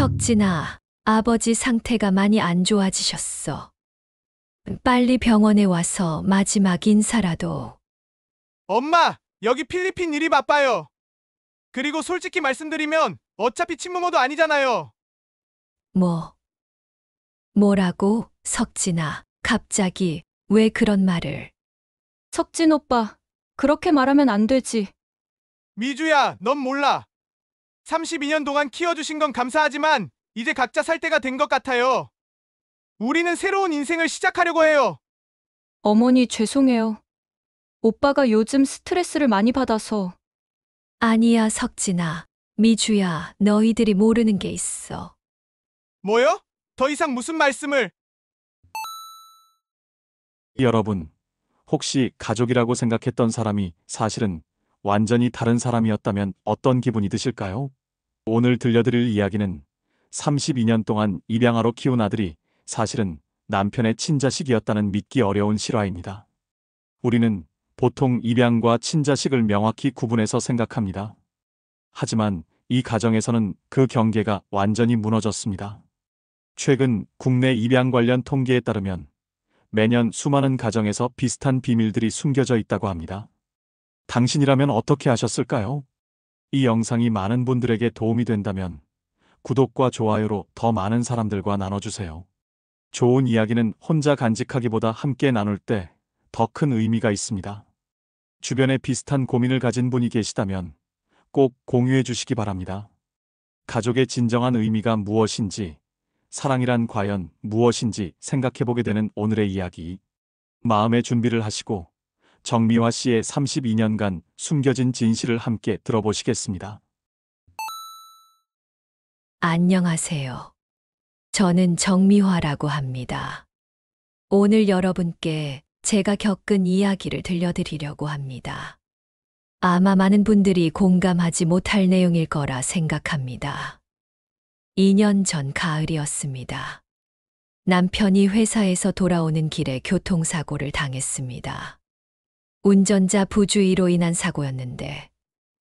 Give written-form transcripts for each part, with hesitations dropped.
석진아, 아버지 상태가 많이 안 좋아지셨어. 빨리 병원에 와서 마지막 인사라도. 엄마, 여기 필리핀 일이 바빠요. 그리고 솔직히 말씀드리면 어차피 친부모도 아니잖아요. 뭐라고? 석진아, 갑자기 왜 그런 말을? 석진 오빠, 그렇게 말하면 안 되지. 미주야, 넌 몰라. 32년 동안 키워주신 건 감사하지만 이제 각자 살 때가 된 것 같아요. 우리는 새로운 인생을 시작하려고 해요. 어머니 죄송해요. 오빠가 요즘 스트레스를 많이 받아서. 아니야, 석진아. 미주야, 너희들이 모르는 게 있어. 뭐요? 더 이상 무슨 말씀을? 여러분, 혹시 가족이라고 생각했던 사람이 사실은 완전히 다른 사람이었다면 어떤 기분이 드실까요? 오늘 들려드릴 이야기는 32년 동안 입양아로 키운 아들이 사실은 남편의 친자식이었다는 믿기 어려운 실화입니다. 우리는 보통 입양과 친자식을 명확히 구분해서 생각합니다. 하지만 이 가정에서는 그 경계가 완전히 무너졌습니다. 최근 국내 입양 관련 통계에 따르면 매년 수많은 가정에서 비슷한 비밀들이 숨겨져 있다고 합니다. 당신이라면 어떻게 하셨을까요? 이 영상이 많은 분들에게 도움이 된다면 구독과 좋아요로 더 많은 사람들과 나눠주세요. 좋은 이야기는 혼자 간직하기보다 함께 나눌 때 더 큰 의미가 있습니다. 주변에 비슷한 고민을 가진 분이 계시다면 꼭 공유해 주시기 바랍니다. 가족의 진정한 의미가 무엇인지, 사랑이란 과연 무엇인지 생각해보게 되는 오늘의 이야기. 마음의 준비를 하시고 정미화 씨의 32년간 숨겨진 진실을 함께 들어보시겠습니다. 안녕하세요. 저는 정미화라고 합니다. 오늘 여러분께 제가 겪은 이야기를 들려드리려고 합니다. 아마 많은 분들이 공감하지 못할 내용일 거라 생각합니다. 2년 전 가을이었습니다. 남편이 회사에서 돌아오는 길에 교통사고를 당했습니다. 운전자 부주의로 인한 사고였는데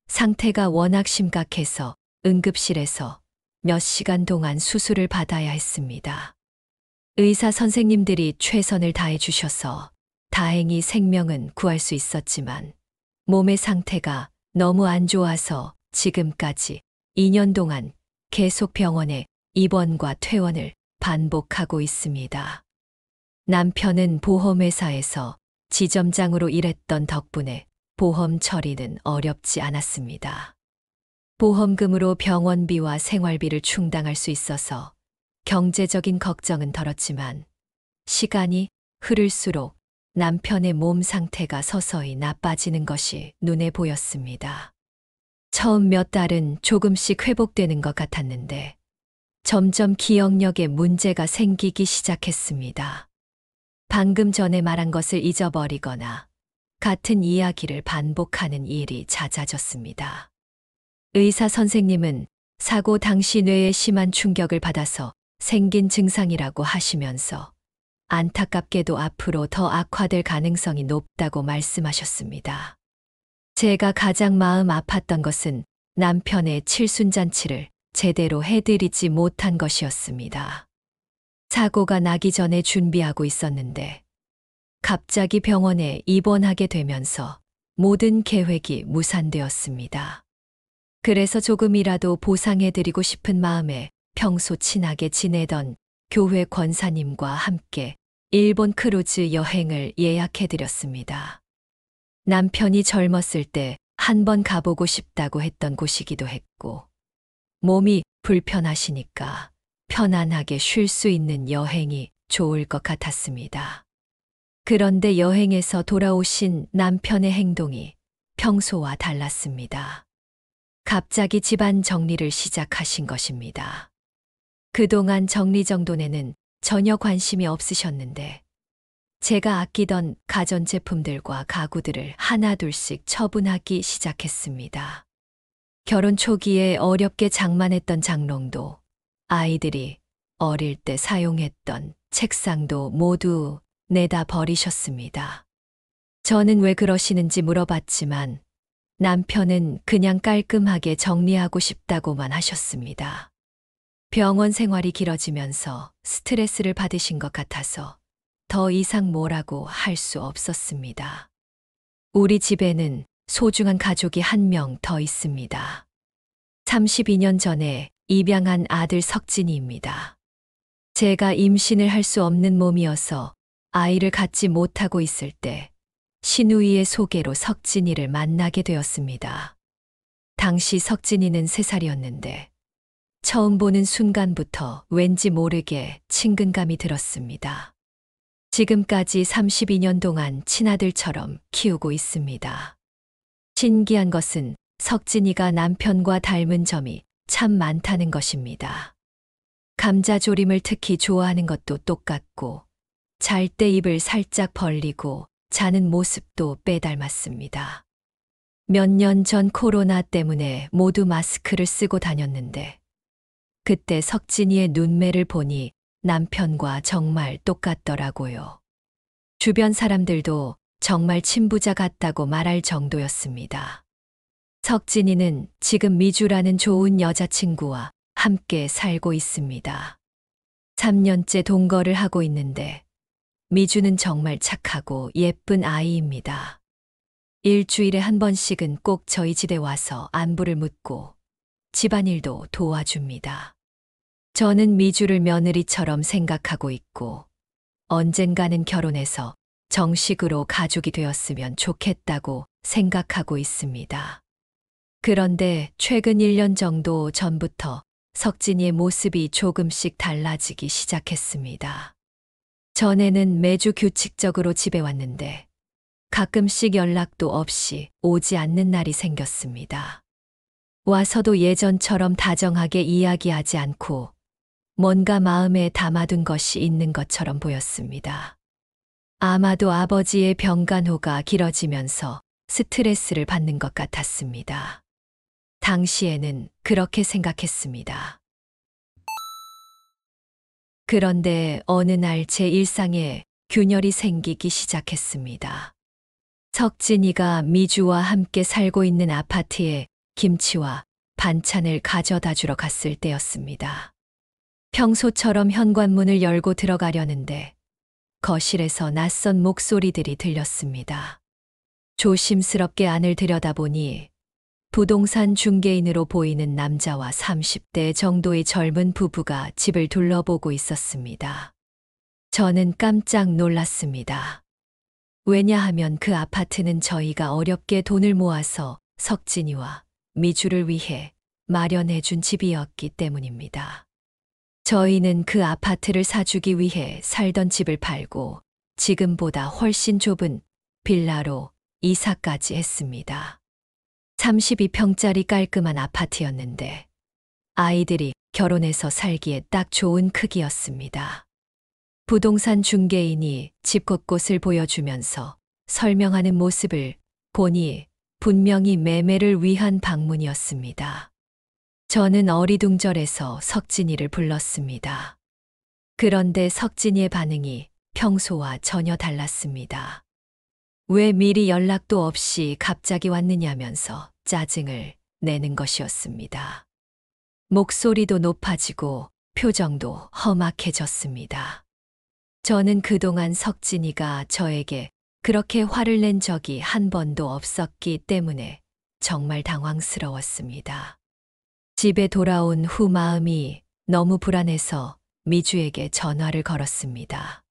상태가 워낙 심각해서 응급실에서 몇 시간 동안 수술을 받아야 했습니다. 의사 선생님들이 최선을 다해 주셔서 다행히 생명은 구할 수 있었지만 몸의 상태가 너무 안 좋아서 지금까지 2년 동안 계속 병원에 입원과 퇴원을 반복하고 있습니다. 남편은 보험회사에서 지점장으로 일했던 덕분에 보험 처리는 어렵지 않았습니다. 보험금으로 병원비와 생활비를 충당할 수 있어서 경제적인 걱정은 덜었지만 시간이 흐를수록 남편의 몸 상태가 서서히 나빠지는 것이 눈에 보였습니다. 처음 몇 달은 조금씩 회복되는 것 같았는데 점점 기억력에 문제가 생기기 시작했습니다. 방금 전에 말한 것을 잊어버리거나 같은 이야기를 반복하는 일이 잦아졌습니다. 의사 선생님은 사고 당시 뇌에 심한 충격을 받아서 생긴 증상이라고 하시면서 안타깝게도 앞으로 더 악화될 가능성이 높다고 말씀하셨습니다. 제가 가장 마음 아팠던 것은 남편의 칠순잔치를 제대로 해드리지 못한 것이었습니다. 사고가 나기 전에 준비하고 있었는데 갑자기 병원에 입원하게 되면서 모든 계획이 무산되었습니다. 그래서 조금이라도 보상해드리고 싶은 마음에 평소 친하게 지내던 교회 권사님과 함께 일본 크루즈 여행을 예약해드렸습니다. 남편이 젊었을 때 한번 가보고 싶다고 했던 곳이기도 했고 몸이 불편하시니까 편안하게 쉴 수 있는 여행이 좋을 것 같았습니다. 그런데 여행에서 돌아오신 남편의 행동이 평소와 달랐습니다. 갑자기 집안 정리를 시작하신 것입니다. 그동안 정리정돈에는 전혀 관심이 없으셨는데 제가 아끼던 가전제품들과 가구들을 하나둘씩 처분하기 시작했습니다. 결혼 초기에 어렵게 장만했던 장롱도 아이들이 어릴 때 사용했던 책상도 모두 내다 버리셨습니다. 저는 왜 그러시는지 물어봤지만 남편은 그냥 깔끔하게 정리하고 싶다고만 하셨습니다. 병원 생활이 길어지면서 스트레스를 받으신 것 같아서 더 이상 뭐라고 할 수 없었습니다. 우리 집에는 소중한 가족이 한 명 더 있습니다. 32년 전에 입양한 아들 석진이입니다. 제가 임신을 할 수 없는 몸이어서 아이를 갖지 못하고 있을 때 신우이의 소개로 석진이를 만나게 되었습니다. 당시 석진이는 3살이었는데 처음 보는 순간부터 왠지 모르게 친근감이 들었습니다. 지금까지 32년 동안 친아들처럼 키우고 있습니다. 신기한 것은 석진이가 남편과 닮은 점이 참 많다는 것입니다. 감자조림을 특히 좋아하는 것도 똑같고 잘 때 입을 살짝 벌리고 자는 모습도 빼닮았습니다. 몇 년 전 코로나 때문에 모두 마스크를 쓰고 다녔는데 그때 석진이의 눈매를 보니 남편과 정말 똑같더라고요. 주변 사람들도 정말 친부자 같다고 말할 정도였습니다. 석진이는 지금 미주라는 좋은 여자친구와 함께 살고 있습니다. 3년째 동거를 하고 있는데 미주는 정말 착하고 예쁜 아이입니다. 일주일에 한 번씩은 꼭 저희 집에 와서 안부를 묻고 집안일도 도와줍니다. 저는 미주를 며느리처럼 생각하고 있고 언젠가는 결혼해서 정식으로 가족이 되었으면 좋겠다고 생각하고 있습니다. 그런데 최근 1년 정도 전부터 석진이의 모습이 조금씩 달라지기 시작했습니다. 전에는 매주 규칙적으로 집에 왔는데 가끔씩 연락도 없이 오지 않는 날이 생겼습니다. 와서도 예전처럼 다정하게 이야기하지 않고 뭔가 마음에 담아둔 것이 있는 것처럼 보였습니다. 아마도 아버지의 병간호가 길어지면서 스트레스를 받는 것 같았습니다. 당시에는 그렇게 생각했습니다. 그런데 어느 날 제 일상에 균열이 생기기 시작했습니다. 석진이가 미주와 함께 살고 있는 아파트에 김치와 반찬을 가져다 주러 갔을 때였습니다. 평소처럼 현관문을 열고 들어가려는데 거실에서 낯선 목소리들이 들렸습니다. 조심스럽게 안을 들여다보니 부동산 중개인으로 보이는 남자와 30대 정도의 젊은 부부가 집을 둘러보고 있었습니다. 저는 깜짝 놀랐습니다. 왜냐하면 그 아파트는 저희가 어렵게 돈을 모아서 석진이와 미주를 위해 마련해 준 집이었기 때문입니다. 저희는 그 아파트를 사주기 위해 살던 집을 팔고 지금보다 훨씬 좁은 빌라로 이사까지 했습니다. 32평짜리 깔끔한 아파트였는데 아이들이 결혼해서 살기에 딱 좋은 크기였습니다. 부동산 중개인이 집 곳곳을 보여주면서 설명하는 모습을 보니 분명히 매매를 위한 방문이었습니다. 저는 어리둥절해서 석진이를 불렀습니다. 그런데 석진이의 반응이 평소와 전혀 달랐습니다. 왜 미리 연락도 없이 갑자기 왔느냐면서 짜증을 내는 것이었습니다. 목소리도 높아지고 표정도 험악해졌습니다. 저는 그동안 석진이가 저에게 그렇게 화를 낸 적이 한 번도 없었기 때문에 정말 당황스러웠습니다. 집에 돌아온 후 마음이 너무 불안해서 미주에게 전화를 걸었습니다.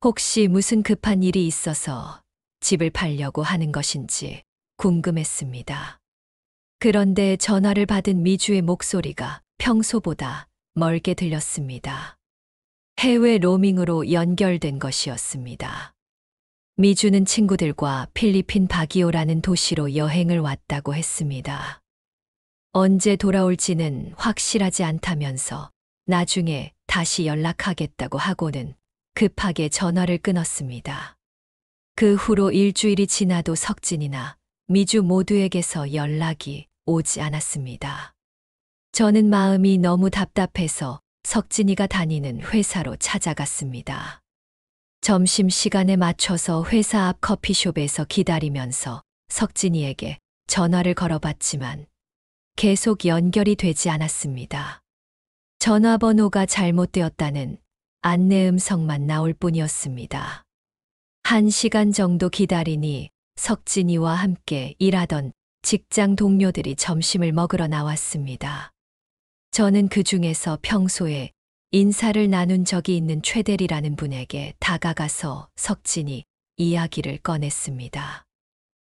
혹시 무슨 급한 일이 있어서 집을 팔려고 하는 것인지 궁금했습니다. 그런데 전화를 받은 미주의 목소리가 평소보다 멀게 들렸습니다. 해외 로밍으로 연결된 것이었습니다. 미주는 친구들과 필리핀 바기오라는 도시로 여행을 왔다고 했습니다. 언제 돌아올지는 확실하지 않다면서 나중에 다시 연락하겠다고 하고는 급하게 전화를 끊었습니다. 그 후로 일주일이 지나도 석진이나 미주 모두에게서 연락이 오지 않았습니다. 저는 마음이 너무 답답해서 석진이가 다니는 회사로 찾아갔습니다. 점심시간에 맞춰서 회사 앞 커피숍에서 기다리면서 석진이에게 전화를 걸어봤지만 계속 연결이 되지 않았습니다. 전화번호가 잘못되었다는 안내 음성만 나올 뿐이었습니다. 1시간 정도 기다리니 석진이와 함께 일하던 직장 동료들이 점심을 먹으러 나왔습니다. 저는 그 중에서 평소에 인사를 나눈 적이 있는 최대리라는 분에게 다가가서 석진이 이야기를 꺼냈습니다.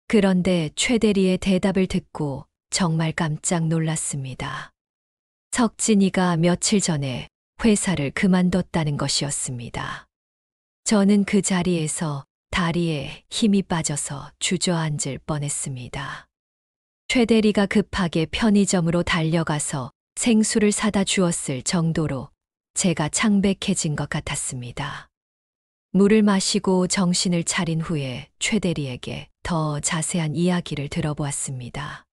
그런데 최대리의 대답을 듣고 정말 깜짝 놀랐습니다. 석진이가 며칠 전에 회사를 그만뒀다는 것이었습니다. 저는 그 자리에서 다리에 힘이 빠져서 주저앉을 뻔했습니다. 최대리가 급하게 편의점으로 달려가서 생수를 사다 주었을 정도로 제가 창백해진 것 같았습니다. 물을 마시고 정신을 차린 후에 최대리에게 더 자세한 이야기를 들어보았습니다.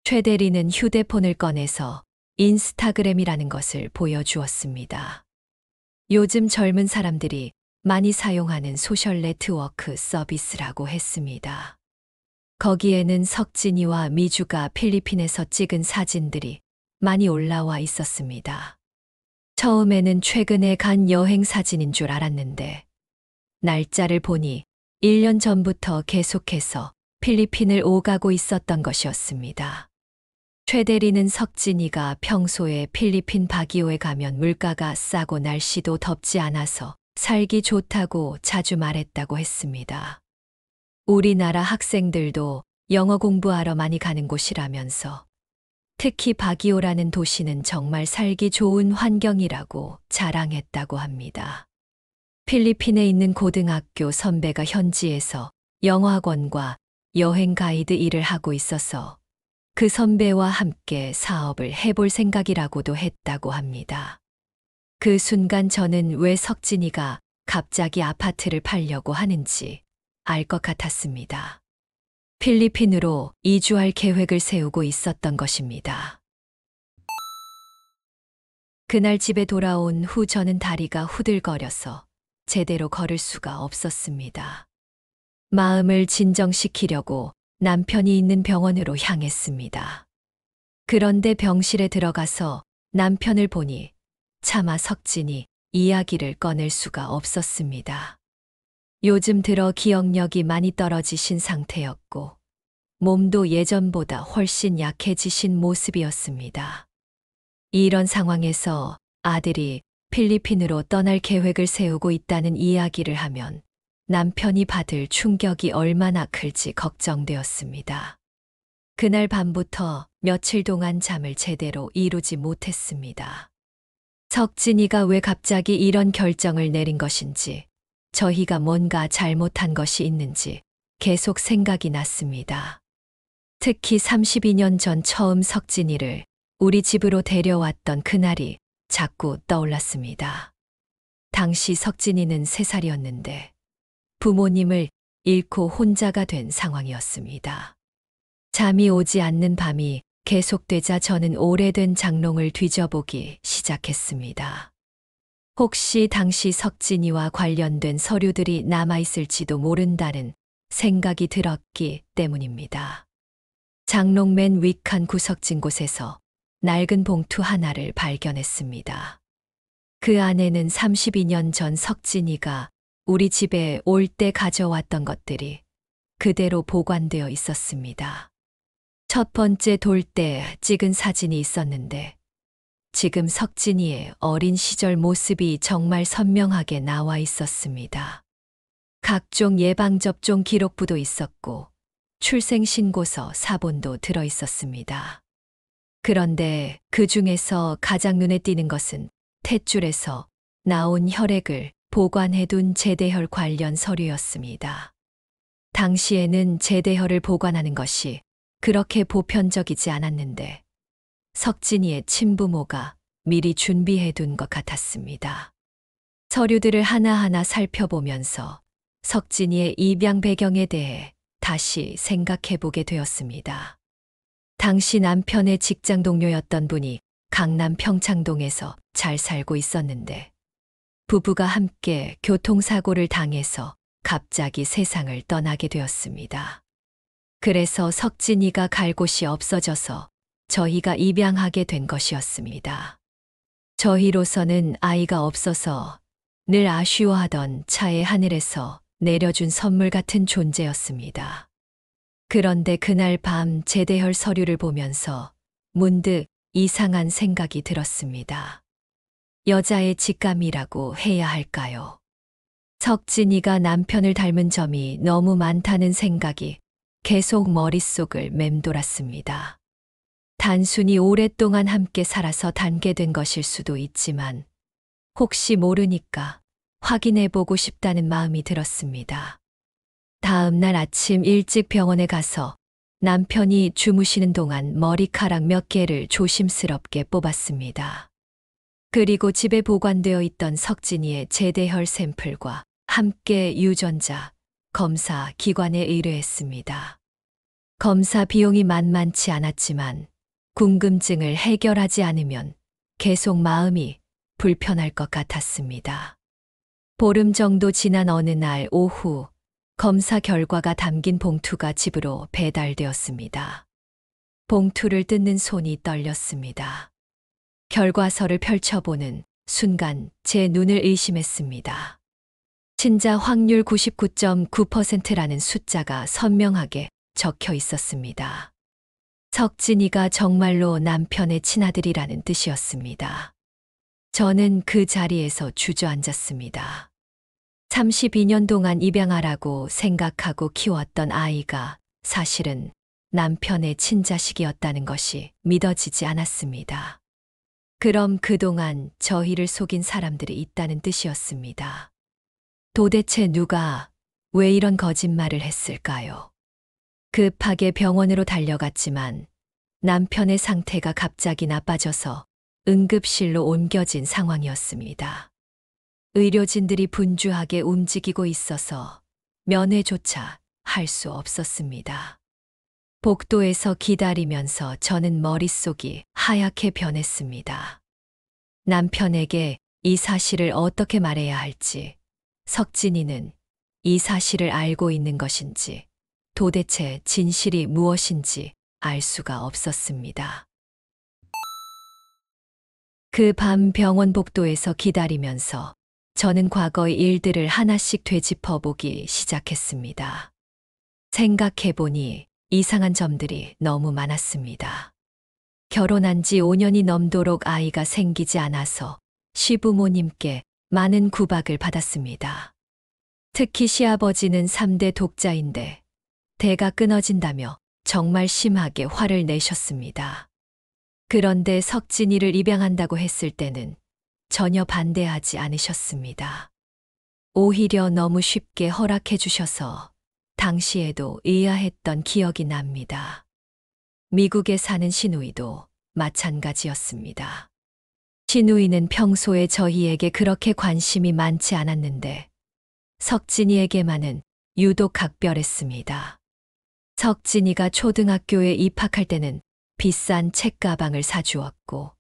최대리는 휴대폰을 꺼내서 인스타그램이라는 것을 보여주었습니다. 요즘 젊은 사람들이 많이 사용하는 소셜 네트워크 서비스라고 했습니다. 거기에는 석진이와 미주가 필리핀에서 찍은 사진들이 많이 올라와 있었습니다. 처음에는 최근에 간 여행 사진인 줄 알았는데 날짜를 보니 1년 전부터 계속해서 필리핀을 오가고 있었던 것이었습니다. 최대리는 석진이가 평소에 필리핀 바기오에 가면 물가가 싸고 날씨도 덥지 않아서 살기 좋다고 자주 말했다고 했습니다. 우리나라 학생들도 영어 공부하러 많이 가는 곳이라면서 특히 바기오라는 도시는 정말 살기 좋은 환경이라고 자랑했다고 합니다. 필리핀에 있는 고등학교 선배가 현지에서 영어학원과 여행 가이드 일을 하고 있어서 그 선배와 함께 사업을 해볼 생각이라고도 했다고 합니다. 그 순간 저는 왜 석진이가 갑자기 아파트를 팔려고 하는지 알 것 같았습니다. 필리핀으로 이주할 계획을 세우고 있었던 것입니다. 그날 집에 돌아온 후 저는 다리가 후들거려서 제대로 걸을 수가 없었습니다. 마음을 진정시키려고 남편이 있는 병원으로 향했습니다. 그런데 병실에 들어가서 남편을 보니 차마 석진이 이야기를 꺼낼 수가 없었습니다. 요즘 들어 기억력이 많이 떨어지신 상태였고 몸도 예전보다 훨씬 약해지신 모습이었습니다. 이런 상황에서 아들이 필리핀으로 떠날 계획을 세우고 있다는 이야기를 하면 남편이 받을 충격이 얼마나 클지 걱정되었습니다. 그날 밤부터 며칠 동안 잠을 제대로 이루지 못했습니다. 석진이가 왜 갑자기 이런 결정을 내린 것인지, 저희가 뭔가 잘못한 것이 있는지 계속 생각이 났습니다. 특히 32년 전 처음 석진이를 우리 집으로 데려왔던 그날이 자꾸 떠올랐습니다. 당시 석진이는 3살이었는데 부모님을 잃고 혼자가 된 상황이었습니다. 잠이 오지 않는 밤이 계속되자 저는 오래된 장롱을 뒤져보기 시작했습니다. 혹시 당시 석진이와 관련된 서류들이 남아있을지도 모른다는 생각이 들었기 때문입니다. 장롱 맨 윗칸 구석진 곳에서 낡은 봉투 하나를 발견했습니다. 그 안에는 32년 전 석진이가 우리 집에 올 때 가져왔던 것들이 그대로 보관되어 있었습니다. 첫 번째 돌 때 찍은 사진이 있었는데 지금 석진이의 어린 시절 모습이 정말 선명하게 나와 있었습니다. 각종 예방접종 기록부도 있었고 출생신고서 사본도 들어 있었습니다. 그런데 그 중에서 가장 눈에 띄는 것은 탯줄에서 나온 혈액을 보관해둔 제대혈 관련 서류였습니다. 당시에는 제대혈을 보관하는 것이 그렇게 보편적이지 않았는데 석진이의 친부모가 미리 준비해둔 것 같았습니다. 서류들을 하나하나 살펴보면서 석진이의 입양 배경에 대해 다시 생각해보게 되었습니다. 당시 남편의 직장 동료였던 분이 강남 평창동에서 잘 살고 있었는데 부부가 함께 교통사고를 당해서 갑자기 세상을 떠나게 되었습니다. 그래서 석진이가 갈 곳이 없어져서 저희가 입양하게 된 것이었습니다. 저희로서는 아이가 없어서 늘 아쉬워하던 차의 하늘에서 내려준 선물 같은 존재였습니다. 그런데 그날 밤 제대혈 서류를 보면서 문득 이상한 생각이 들었습니다. 여자의 직감이라고 해야 할까요? 석진이가 남편을 닮은 점이 너무 많다는 생각이 계속 머릿속을 맴돌았습니다. 단순히 오랫동안 함께 살아서 닮게 된 것일 수도 있지만 혹시 모르니까 확인해보고 싶다는 마음이 들었습니다. 다음 날 아침 일찍 병원에 가서 남편이 주무시는 동안 머리카락 몇 개를 조심스럽게 뽑았습니다. 그리고 집에 보관되어 있던 석진이의 제대혈 샘플과 함께 유전자 검사 기관에 의뢰했습니다. 검사 비용이 만만치 않았지만 궁금증을 해결하지 않으면 계속 마음이 불편할 것 같았습니다. 보름 정도 지난 어느 날 오후 검사 결과가 담긴 봉투가 집으로 배달되었습니다. 봉투를 뜯는 손이 떨렸습니다. 결과서를 펼쳐보는 순간 제 눈을 의심했습니다. 친자 확률 99.9%라는 숫자가 선명하게 적혀 있었습니다. 석진이가 정말로 남편의 친아들이라는 뜻이었습니다. 저는 그 자리에서 주저앉았습니다. 32년 동안 입양하라고 생각하고 키웠던 아이가 사실은 남편의 친자식이었다는 것이 믿어지지 않았습니다. 그럼 그동안 저희를 속인 사람들이 있다는 뜻이었습니다. 도대체 누가 왜 이런 거짓말을 했을까요? 급하게 병원으로 달려갔지만 남편의 상태가 갑자기 나빠져서 응급실로 옮겨진 상황이었습니다. 의료진들이 분주하게 움직이고 있어서 면회조차 할 수 없었습니다. 복도에서 기다리면서 저는 머릿속이 하얗게 변했습니다. 남편에게 이 사실을 어떻게 말해야 할지, 석진이는 이 사실을 알고 있는 것인지, 도대체 진실이 무엇인지 알 수가 없었습니다. 그 밤 병원 복도에서 기다리면서 저는 과거의 일들을 하나씩 되짚어보기 시작했습니다. 생각해보니 이상한 점들이 너무 많았습니다. 결혼한 지 5년이 넘도록 아이가 생기지 않아서 시부모님께 많은 구박을 받았습니다. 특히 시아버지는 3대 독자인데 대가 끊어진다며 정말 심하게 화를 내셨습니다. 그런데 석진이를 입양한다고 했을 때는 전혀 반대하지 않으셨습니다. 오히려 너무 쉽게 허락해 주셔서 당시에도 의아했던 기억이 납니다. 미국에 사는 시누이도 마찬가지였습니다. 시누이는 평소에 저희에게 그렇게 관심이 많지 않았는데 석진이에게만은 유독 각별했습니다. 석진이가 초등학교에 입학할 때는 비싼 책가방을 사주었고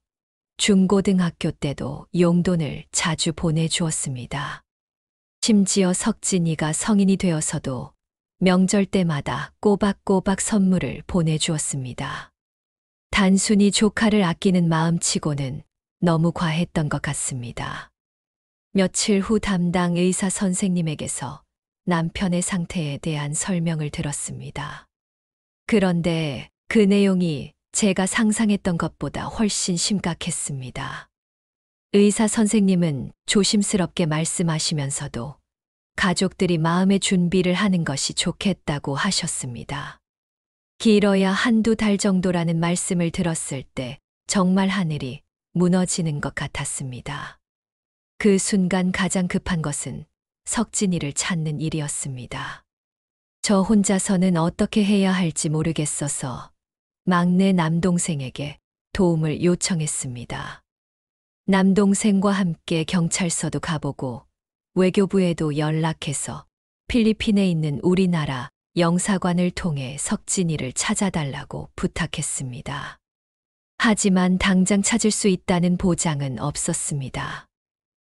중고등학교 때도 용돈을 자주 보내주었습니다. 심지어 석진이가 성인이 되어서도 명절 때마다 꼬박꼬박 선물을 보내주었습니다. 단순히 조카를 아끼는 마음치고는 너무 과했던 것 같습니다. 며칠 후 담당 의사 선생님에게서 남편의 상태에 대한 설명을 들었습니다. 그런데 그 내용이 제가 상상했던 것보다 훨씬 심각했습니다. 의사 선생님은 조심스럽게 말씀하시면서도 가족들이 마음의 준비를 하는 것이 좋겠다고 하셨습니다. 길어야 한두 달 정도라는 말씀을 들었을 때 정말 하늘이 무너지는 것 같았습니다. 그 순간 가장 급한 것은 석진이를 찾는 일이었습니다. 저 혼자서는 어떻게 해야 할지 모르겠어서 막내 남동생에게 도움을 요청했습니다. 남동생과 함께 경찰서도 가보고 외교부에도 연락해서 필리핀에 있는 우리나라 영사관을 통해 석진이를 찾아달라고 부탁했습니다. 하지만 당장 찾을 수 있다는 보장은 없었습니다.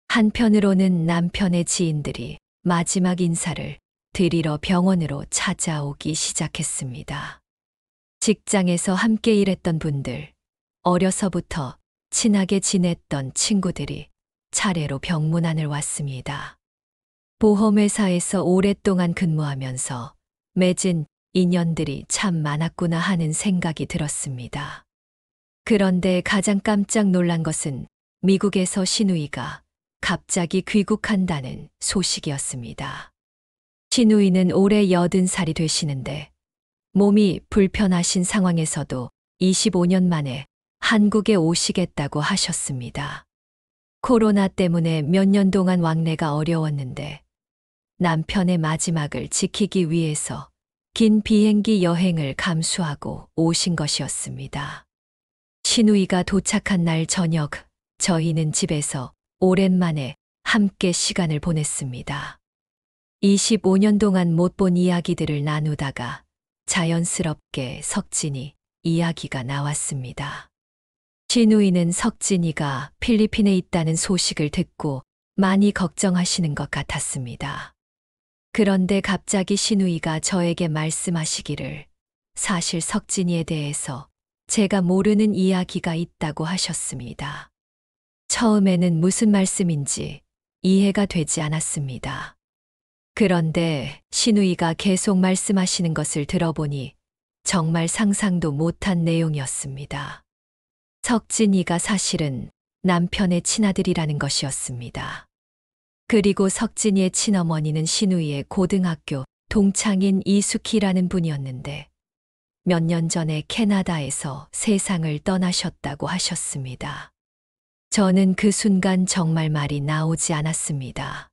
한편으로는 남편의 지인들이 마지막 인사를 드리러 병원으로 찾아오기 시작했습니다. 직장에서 함께 일했던 분들, 어려서부터 친하게 지냈던 친구들이 차례로 병문안을 왔습니다. 보험회사에서 오랫동안 근무하면서 맺은 인연들이 참 많았구나 하는 생각이 들었습니다. 그런데 가장 깜짝 놀란 것은 미국에서 시누이가 갑자기 귀국한다는 소식이었습니다. 시누이는 올해 80살이 되시는데 몸이 불편하신 상황에서도 25년 만에 한국에 오시겠다고 하셨습니다. 코로나 때문에 몇 년 동안 왕래가 어려웠는데 남편의 마지막을 지키기 위해서 긴 비행기 여행을 감수하고 오신 것이었습니다. 시누이가 도착한 날 저녁, 저희는 집에서 오랜만에 함께 시간을 보냈습니다. 25년 동안 못 본 이야기들을 나누다가 자연스럽게 석진이 이야기가 나왔습니다. 시누이는 석진이가 필리핀에 있다는 소식을 듣고 많이 걱정하시는 것 같았습니다. 그런데 갑자기 시누이가 저에게 말씀하시기를 사실 석진이에 대해서 제가 모르는 이야기가 있다고 하셨습니다. 처음에는 무슨 말씀인지 이해가 되지 않았습니다. 그런데 시누이가 계속 말씀하시는 것을 들어보니 정말 상상도 못한 내용이었습니다. 석진이가 사실은 남편의 친아들이라는 것이었습니다. 그리고 석진이의 친어머니는 시누이의 고등학교 동창인 이수키라는 분이었는데 몇 년 전에 캐나다에서 세상을 떠나셨다고 하셨습니다. 저는 그 순간 정말 말이 나오지 않았습니다.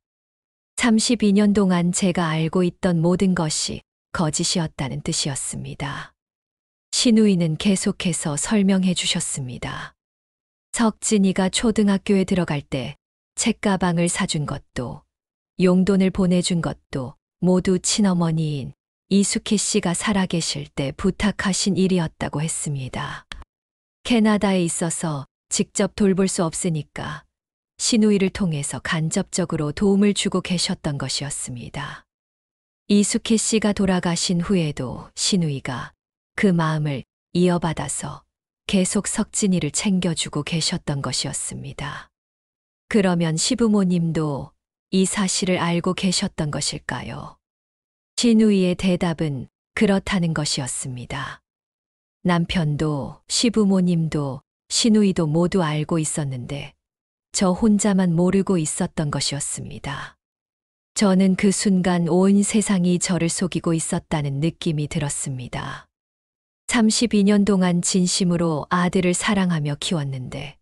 32년 동안 제가 알고 있던 모든 것이 거짓이었다는 뜻이었습니다. 시누이는 계속해서 설명해 주셨습니다. 석진이가 초등학교에 들어갈 때 책가방을 사준 것도, 용돈을 보내준 것도 모두 친어머니인 이수키 씨가 살아계실 때 부탁하신 일이었다고 했습니다. 캐나다에 있어서 직접 돌볼 수 없으니까 시누이를 통해서 간접적으로 도움을 주고 계셨던 것이었습니다. 이수키 씨가 돌아가신 후에도 시누이가 그 마음을 이어받아서 계속 석진이를 챙겨주고 계셨던 것이었습니다. 그러면 시부모님도 이 사실을 알고 계셨던 것일까요? 시누이의 대답은 그렇다는 것이었습니다. 남편도 시부모님도 시누이도 모두 알고 있었는데 저 혼자만 모르고 있었던 것이었습니다. 저는 그 순간 온 세상이 저를 속이고 있었다는 느낌이 들었습니다. 32년 동안 진심으로 아들을 사랑하며 키웠는데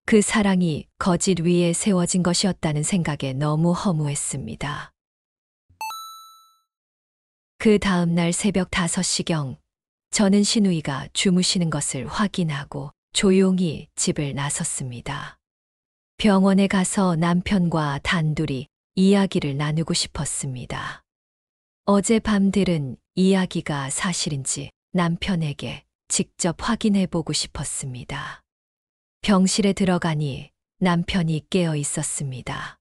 그 사랑이 거짓 위에 세워진 것이었다는 생각에 너무 허무했습니다. 그 다음 날 새벽 5시경 저는 시누이가 주무시는 것을 확인하고 조용히 집을 나섰습니다. 병원에 가서 남편과 단둘이 이야기를 나누고 싶었습니다. 어젯밤 들은 이야기가 사실인지 남편에게 직접 확인해 보고 싶었습니다. 병실에 들어가니 남편이 깨어 있었습니다.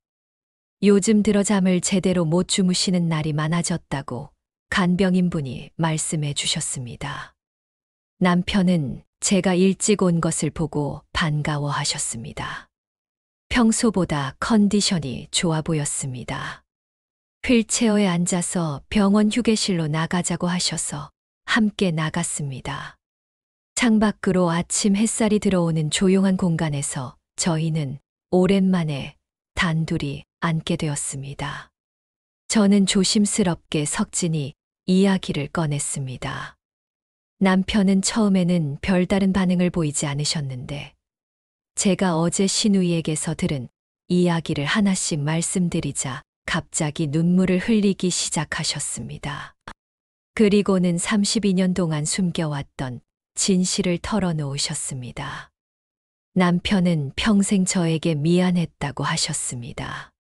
요즘 들어 잠을 제대로 못 주무시는 날이 많아졌다고 간병인분이 말씀해 주셨습니다. 남편은 제가 일찍 온 것을 보고 반가워하셨습니다. 평소보다 컨디션이 좋아 보였습니다. 휠체어에 앉아서 병원 휴게실로 나가자고 하셔서 함께 나갔습니다. 창밖으로 아침 햇살이 들어오는 조용한 공간에서 저희는 오랜만에 단둘이 앉게 되었습니다. 저는 조심스럽게 석진이 이야기를 꺼냈습니다. 남편은 처음에는 별다른 반응을 보이지 않으셨는데 제가 어제 시누이에게서 들은 이야기를 하나씩 말씀드리자 갑자기 눈물을 흘리기 시작하셨습니다. 그리고는 32년 동안 숨겨왔던 진실을 털어놓으셨습니다. 남편은 평생 저에게 미안했다고 하셨습니다.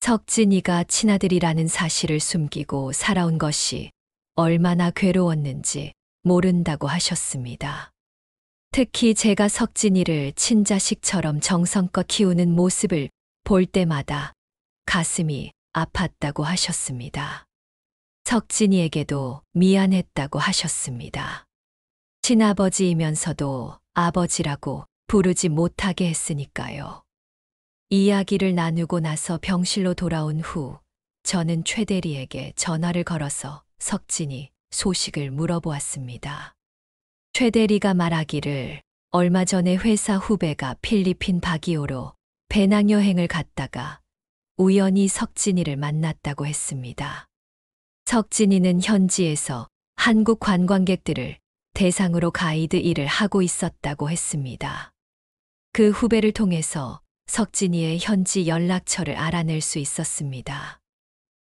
석진이가 친아들이라는 사실을 숨기고 살아온 것이 얼마나 괴로웠는지 모른다고 하셨습니다. 특히 제가 석진이를 친자식처럼 정성껏 키우는 모습을 볼 때마다 가슴이 아팠다고 하셨습니다. 석진이에게도 미안했다고 하셨습니다. 친아버지이면서도 아버지라고 부르지 못하게 했으니까요. 이야기를 나누고 나서 병실로 돌아온 후 저는 최 대리에게 전화를 걸어서 석진이 소식을 물어보았습니다. 최 대리가 말하기를 얼마 전에 회사 후배가 필리핀 바기오로 배낭여행을 갔다가 우연히 석진이를 만났다고 했습니다. 석진이는 현지에서 한국 관광객들을 대상으로 가이드 일을 하고 있었다고 했습니다. 그 후배를 통해서 석진이의 현지 연락처를 알아낼 수 있었습니다.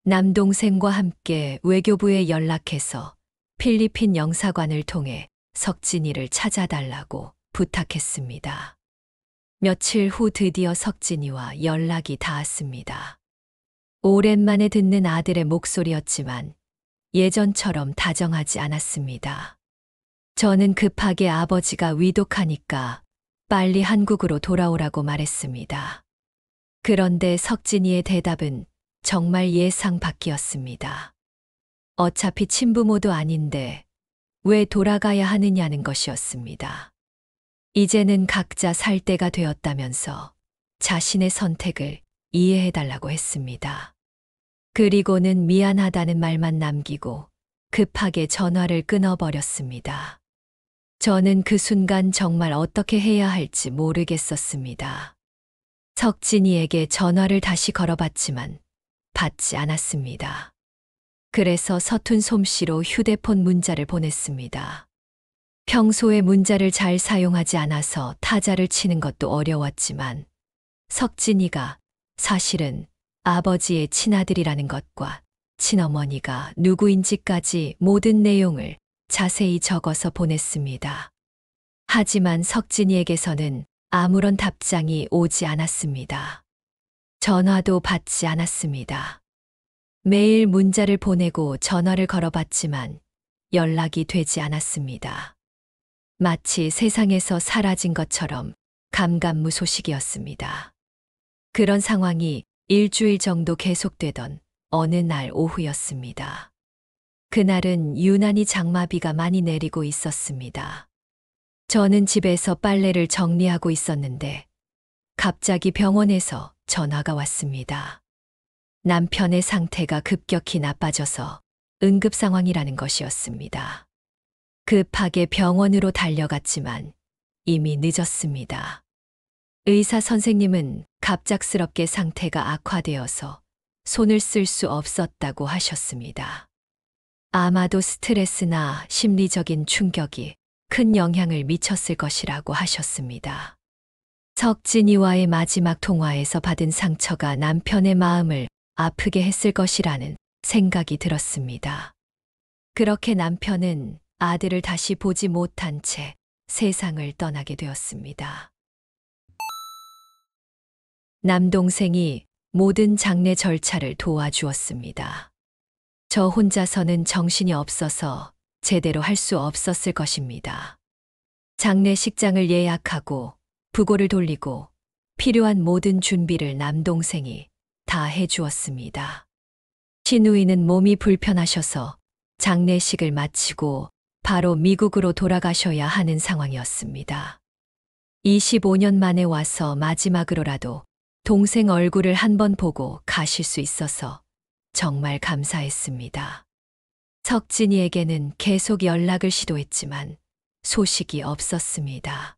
남동생과 함께 외교부에 연락해서 필리핀 영사관을 통해 석진이를 찾아달라고 부탁했습니다. 며칠 후 드디어 석진이와 연락이 닿았습니다. 오랜만에 듣는 아들의 목소리였지만 예전처럼 다정하지 않았습니다. 저는 급하게 아버지가 위독하니까 빨리 한국으로 돌아오라고 말했습니다. 그런데 석진이의 대답은 정말 예상 밖이었습니다. 어차피 친부모도 아닌데 왜 돌아가야 하느냐는 것이었습니다. 이제는 각자 살 때가 되었다면서 자신의 선택을 이해해달라고 했습니다. 그리고는 미안하다는 말만 남기고 급하게 전화를 끊어버렸습니다. 저는 그 순간 정말 어떻게 해야 할지 모르겠었습니다. 석진이에게 전화를 다시 걸어봤지만 받지 않았습니다. 그래서 서툰 솜씨로 휴대폰 문자를 보냈습니다. 평소에 문자를 잘 사용하지 않아서 타자를 치는 것도 어려웠지만 석진이가 사실은 아버지의 친아들이라는 것과 친어머니가 누구인지까지 모든 내용을 자세히 적어서 보냈습니다. 하지만 석진이에게서는 아무런 답장이 오지 않았습니다. 전화도 받지 않았습니다. 매일 문자를 보내고 전화를 걸어봤지만 연락이 되지 않았습니다. 마치 세상에서 사라진 것처럼 감감무소식이었습니다. 그런 상황이 일주일 정도 계속되던 어느 날 오후였습니다. 그날은 유난히 장마비가 많이 내리고 있었습니다. 저는 집에서 빨래를 정리하고 있었는데 갑자기 병원에서 전화가 왔습니다. 남편의 상태가 급격히 나빠져서 응급 상황이라는 것이었습니다. 급하게 병원으로 달려갔지만 이미 늦었습니다. 의사 선생님은 갑작스럽게 상태가 악화되어서 손을 쓸 수 없었다고 하셨습니다. 아마도 스트레스나 심리적인 충격이 큰 영향을 미쳤을 것이라고 하셨습니다. 석진이와의 마지막 통화에서 받은 상처가 남편의 마음을 아프게 했을 것이라는 생각이 들었습니다. 그렇게 남편은 아들을 다시 보지 못한 채 세상을 떠나게 되었습니다. 남동생이 모든 장례 절차를 도와주었습니다. 저 혼자서는 정신이 없어서 제대로 할 수 없었을 것입니다. 장례식장을 예약하고 부고를 돌리고 필요한 모든 준비를 남동생이 다 해주었습니다. 시누이는 몸이 불편하셔서 장례식을 마치고 바로 미국으로 돌아가셔야 하는 상황이었습니다. 25년 만에 와서 마지막으로라도 동생 얼굴을 한번 보고 가실 수 있어서 정말 감사했습니다. 석진이에게는 계속 연락을 시도했지만 소식이 없었습니다.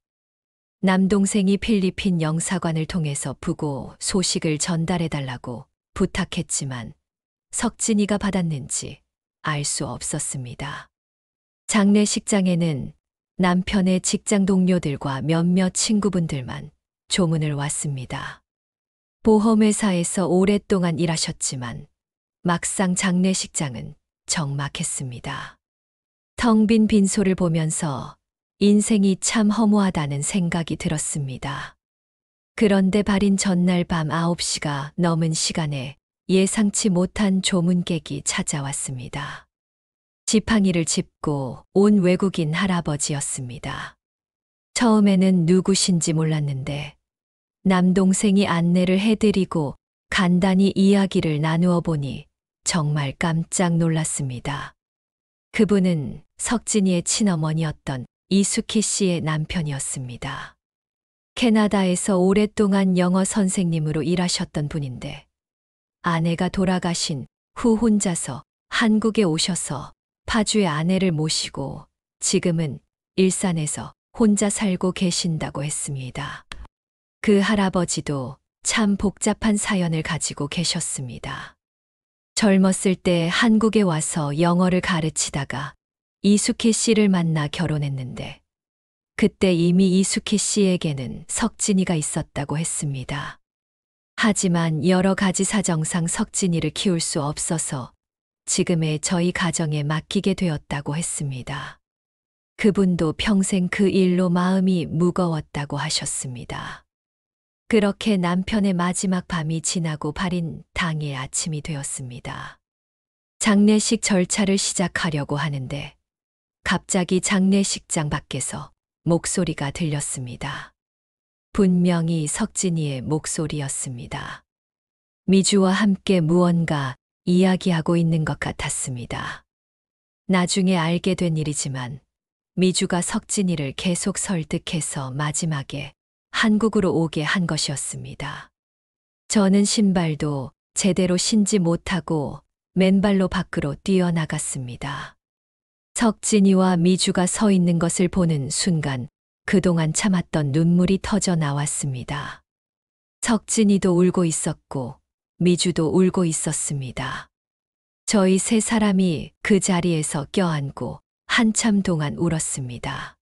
남동생이 필리핀 영사관을 통해서 부고 소식을 전달해달라고 부탁했지만 석진이가 받았는지 알 수 없었습니다. 장례식장에는 남편의 직장 동료들과 몇몇 친구분들만 조문을 왔습니다. 보험회사에서 오랫동안 일하셨지만 막상 장례식장은 적막했습니다. 텅 빈 빈소를 보면서 인생이 참 허무하다는 생각이 들었습니다. 그런데 발인 전날 밤 9시가 넘은 시간에 예상치 못한 조문객이 찾아왔습니다. 지팡이를 짚고 온 외국인 할아버지였습니다. 처음에는 누구신지 몰랐는데 남동생이 안내를 해드리고 간단히 이야기를 나누어 보니 정말 깜짝 놀랐습니다. 그분은 석진이의 친어머니였던 이수키 씨의 남편이었습니다. 캐나다에서 오랫동안 영어 선생님으로 일하셨던 분인데 아내가 돌아가신 후 혼자서 한국에 오셔서 파주의 아내를 모시고 지금은 일산에서 혼자 살고 계신다고 했습니다. 그 할아버지도 참 복잡한 사연을 가지고 계셨습니다. 젊었을 때 한국에 와서 영어를 가르치다가 이수키 씨를 만나 결혼했는데 그때 이미 이수키 씨에게는 석진이가 있었다고 했습니다. 하지만 여러 가지 사정상 석진이를 키울 수 없어서 지금의 저희 가정에 맡기게 되었다고 했습니다. 그분도 평생 그 일로 마음이 무거웠다고 하셨습니다. 그렇게 남편의 마지막 밤이 지나고 발인 당일 아침이 되었습니다. 장례식 절차를 시작하려고 하는데 갑자기 장례식장 밖에서 목소리가 들렸습니다. 분명히 석진이의 목소리였습니다. 미주와 함께 무언가 이야기하고 있는 것 같았습니다. 나중에 알게 된 일이지만 미주가 석진이를 계속 설득해서 마지막에 한국으로 오게 한 것이었습니다. 저는 신발도 제대로 신지 못하고 맨발로 밖으로 뛰어나갔습니다. 석진이와 미주가 서 있는 것을 보는 순간 그동안 참았던 눈물이 터져 나왔습니다. 석진이도 울고 있었고 미주도 울고 있었습니다. 저희 세 사람이 그 자리에서 껴안고 한참 동안 울었습니다.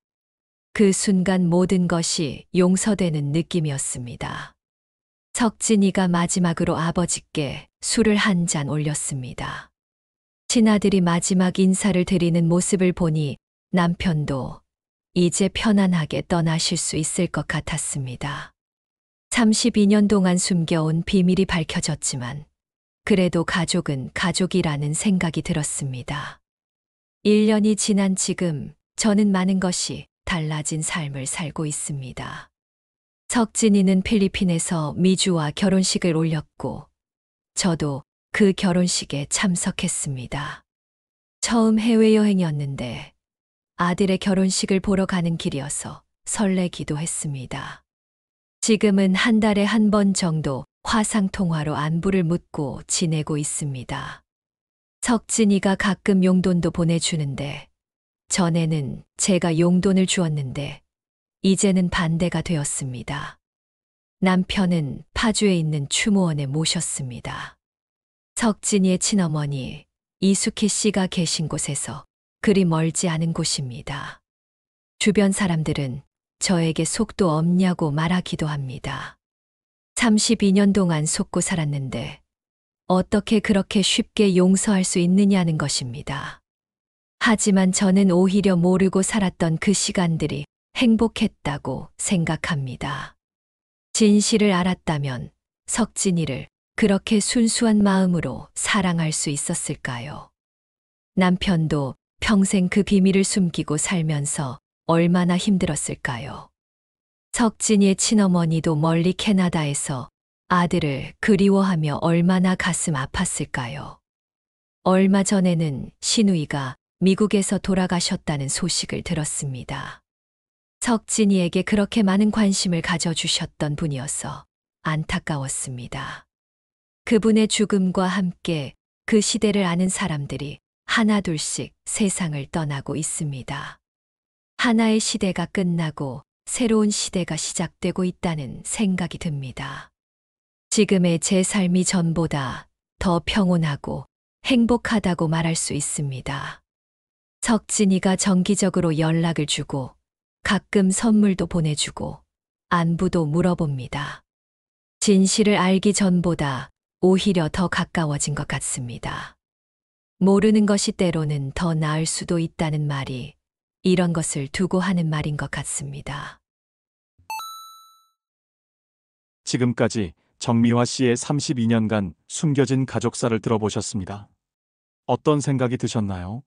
그 순간 모든 것이 용서되는 느낌이었습니다. 석진이가 마지막으로 아버지께 술을 한 잔 올렸습니다. 친아들이 마지막 인사를 드리는 모습을 보니 남편도 이제 편안하게 떠나실 수 있을 것 같았습니다. 32년 동안 숨겨온 비밀이 밝혀졌지만 그래도 가족은 가족이라는 생각이 들었습니다. 1년이 지난 지금 저는 많은 것이 달라진 삶을 살고 있습니다. 석진이는 필리핀에서 미주와 결혼식을 올렸고 저도 그 결혼식에 참석했습니다. 처음 해외여행이었는데 아들의 결혼식을 보러 가는 길이어서 설레기도 했습니다. 지금은 한 달에 한 번 정도 화상통화로 안부를 묻고 지내고 있습니다. 석진이가 가끔 용돈도 보내주는데 전에는 제가 용돈을 주었는데 이제는 반대가 되었습니다. 남편은 파주에 있는 추모원에 모셨습니다. 석진이의 친어머니 이수키 씨가 계신 곳에서 그리 멀지 않은 곳입니다. 주변 사람들은 저에게 속도 없냐고 말하기도 합니다. 32년 동안 속고 살았는데 어떻게 그렇게 쉽게 용서할 수 있느냐는 것입니다. 하지만 저는 오히려 모르고 살았던 그 시간들이 행복했다고 생각합니다. 진실을 알았다면 석진이를 그렇게 순수한 마음으로 사랑할 수 있었을까요? 남편도 평생 그 비밀을 숨기고 살면서 얼마나 힘들었을까요? 석진이의 친어머니도 멀리 캐나다에서 아들을 그리워하며 얼마나 가슴 아팠을까요? 얼마 전에는 시누이가 미국에서 돌아가셨다는 소식을 들었습니다. 석진이에게 그렇게 많은 관심을 가져주셨던 분이어서 안타까웠습니다. 그분의 죽음과 함께 그 시대를 아는 사람들이 하나둘씩 세상을 떠나고 있습니다. 하나의 시대가 끝나고 새로운 시대가 시작되고 있다는 생각이 듭니다. 지금의 제 삶이 전보다 더 평온하고 행복하다고 말할 수 있습니다. 석진이가 정기적으로 연락을 주고 가끔 선물도 보내주고 안부도 물어봅니다. 진실을 알기 전보다 오히려 더 가까워진 것 같습니다. 모르는 것이 때로는 더 나을 수도 있다는 말이 이런 것을 두고 하는 말인 것 같습니다. 지금까지 정미화 씨의 32년간 숨겨진 가족사를 들어보셨습니다. 어떤 생각이 드셨나요?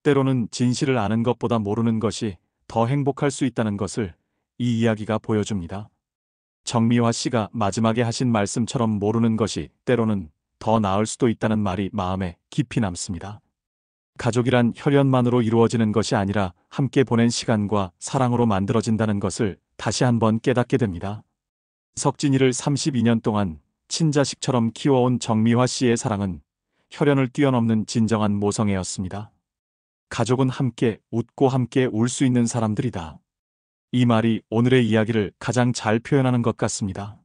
때로는 진실을 아는 것보다 모르는 것이 더 행복할 수 있다는 것을 이 이야기가 보여줍니다. 정미화 씨가 마지막에 하신 말씀처럼 모르는 것이 때로는 더 나을 수도 있다는 말이 마음에 깊이 남습니다. 가족이란 혈연만으로 이루어지는 것이 아니라 함께 보낸 시간과 사랑으로 만들어진다는 것을 다시 한번 깨닫게 됩니다. 석진이를 32년 동안 친자식처럼 키워온 정미화 씨의 사랑은 혈연을 뛰어넘는 진정한 모성애였습니다. 가족은 함께 웃고 함께 울 수 있는 사람들이다. 이 말이 오늘의 이야기를 가장 잘 표현하는 것 같습니다.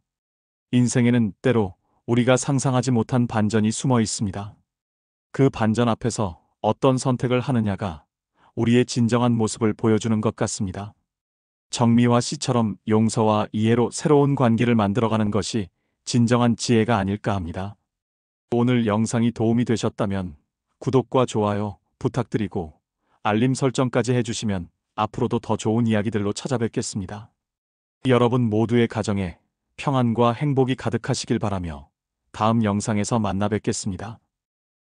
인생에는 때로 우리가 상상하지 못한 반전이 숨어 있습니다. 그 반전 앞에서 어떤 선택을 하느냐가 우리의 진정한 모습을 보여주는 것 같습니다. 정미화 씨처럼 용서와 이해로 새로운 관계를 만들어가는 것이 진정한 지혜가 아닐까 합니다. 오늘 영상이 도움이 되셨다면 구독과 좋아요 부탁드리고 알림 설정까지 해주시면 앞으로도 더 좋은 이야기들로 찾아뵙겠습니다. 여러분 모두의 가정에 평안과 행복이 가득하시길 바라며 다음 영상에서 만나 뵙겠습니다.